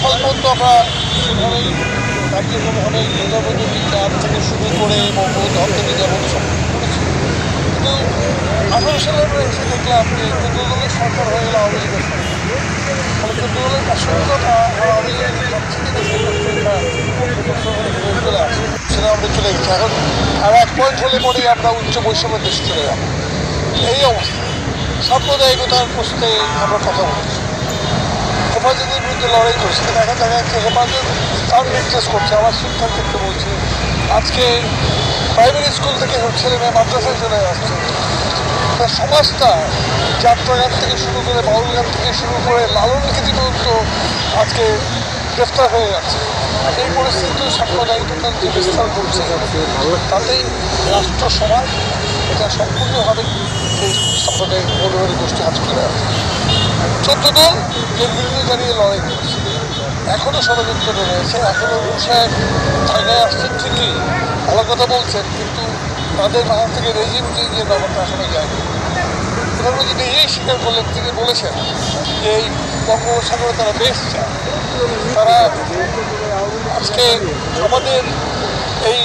সাল পর্যন্ত আমরা সেভাবেই কার্যক্রমভাবেই প্রজাপতি চার থেকে শুরু করে ধর্তনী যেমন সব করেছি। কিন্তু 18 সালে আমরা এসে দেখলাম যে 14 দলের সরকার হয়ে গেল আওয়ামী লীগের সরকার। ফলে 14 দলের বাস্তবতা আওয়ামী লীগের যাচ্ছে কিনা সেই প্রশ্নটা চলে আসে, সেটা আমরা চলে গেছি। এখন আর এক পয়েন্ট হলে পরেই আমরা উচ্চ বৈষম্যের দেশে চলে যাব। এই অবস্থা সাম্প্রদায়িকতার প্রশ্নে আমরা কথা বলছি, হেফাজতের বিরুদ্ধে লড়াই করছে। দেখা যাচ্ছে হেফাজত তার নির্দেশ করছে। আমার শিক্ষার ক্ষেত্রে বলছি, আজকে প্রাইমারি স্কুল থেকে ছেলে মেয়ে মাদ্রাসায় চলে আসছে। সমাজটা যাত্রাগান থেকে শুরু করে বাউল গান থেকে শুরু করে লালন গীতি পর্যন্ত আজকে গ্রেফতার হয়ে যাচ্ছে। এই পরিস্থিতিতে সাম্প্রদায়িকতার যে বিস্তার করছে, তাতেই রাষ্ট্র সমাজ এটা সম্পূর্ণভাবে সেই সাম্প্রদায়িক মৌলবাদী গোষ্ঠী হাত করে আছে। 14 দল এর বিরুদ্ধে দাঁড়িয়ে লড়াই করছে, এখনও ষড়যন্ত্র রয়েছে। এখনও সাহেব আইনায় আসছেন ঠিকই, ভালো কথা বলছেন, কিন্তু তাদের মাথা থেকে রেজিম চেঞ্জের ব্যাপারটা এখনো যায়নি। প্রধানমন্ত্রী নিজেই স্বীকার করলেন, তিনি বলেছেন যে এই বঙ্গোপসাগরে তারা বেশ চায়। তারা আজকে আমাদের এই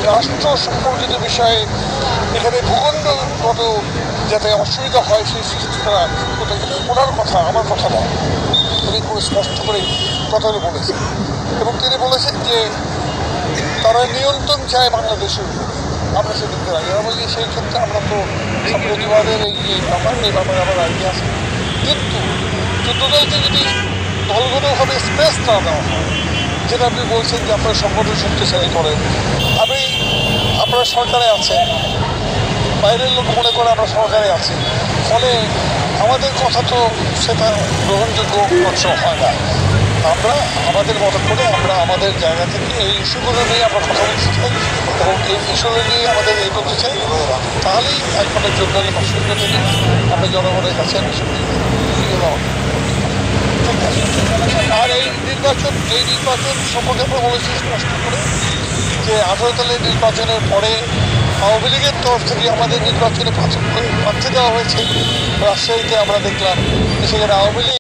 রাষ্ট্র সম্পর্কিত বিষয়ে এখানে ভূখণ্ডগত যাতে অসুবিধা হয় সেই তারা ওনার কথা, আমার কথা নয়, উনি খুব স্পষ্ট করে কথাগুলো বলেছেন। এবং তিনি বলেছেন যে তারা নিয়ন্ত্রণ চায় বাংলাদেশের উপরে। আমরা সেদিকে রাজি। আমরা বলি সেই ক্ষেত্রে আমরা তো প্রতিবাদের এই ব্যাপারে আমার আইডিয়া আছে, কিন্তু 14 দলকে যদি দলগতভাবে স্পেস না দেওয়া হয়, যেটা আপনি বলছেন যে আপনার সংগঠন শক্তিশালী করেন, আপনারা সরকারে আছেন, বাইরের লোক মনে করে আমরা সরকারে আছি, ফলে আমাদের কথা তো সেটা গ্রহণযোগ্য হয় না। আমরা আমাদের মতো করে আমরা আমাদের জায়গা থেকে এই ইস্যুগুলো নিয়ে আমরা কথা বলতে চাই এবং এই ইস্যুগুলো নিয়ে আমাদের এই করতে চাই। তাহলেই একমাত্র যোগদানের পার্শ্বক্য থেকে আমরা জনগণের কাছে ঠিক আছে। আর এই নির্বাচন সম্পর্কে আমরা বলেছি স্পষ্ট করে যে 18 সালের নির্বাচনের পরে আওয়ামী লীগের তরফ থেকে আমাদের নির্বাচনে প্রার্থী দেওয়া হয়েছে। রাজশাহীতে আমরা দেখলাম সেখানে আওয়ামী লীগ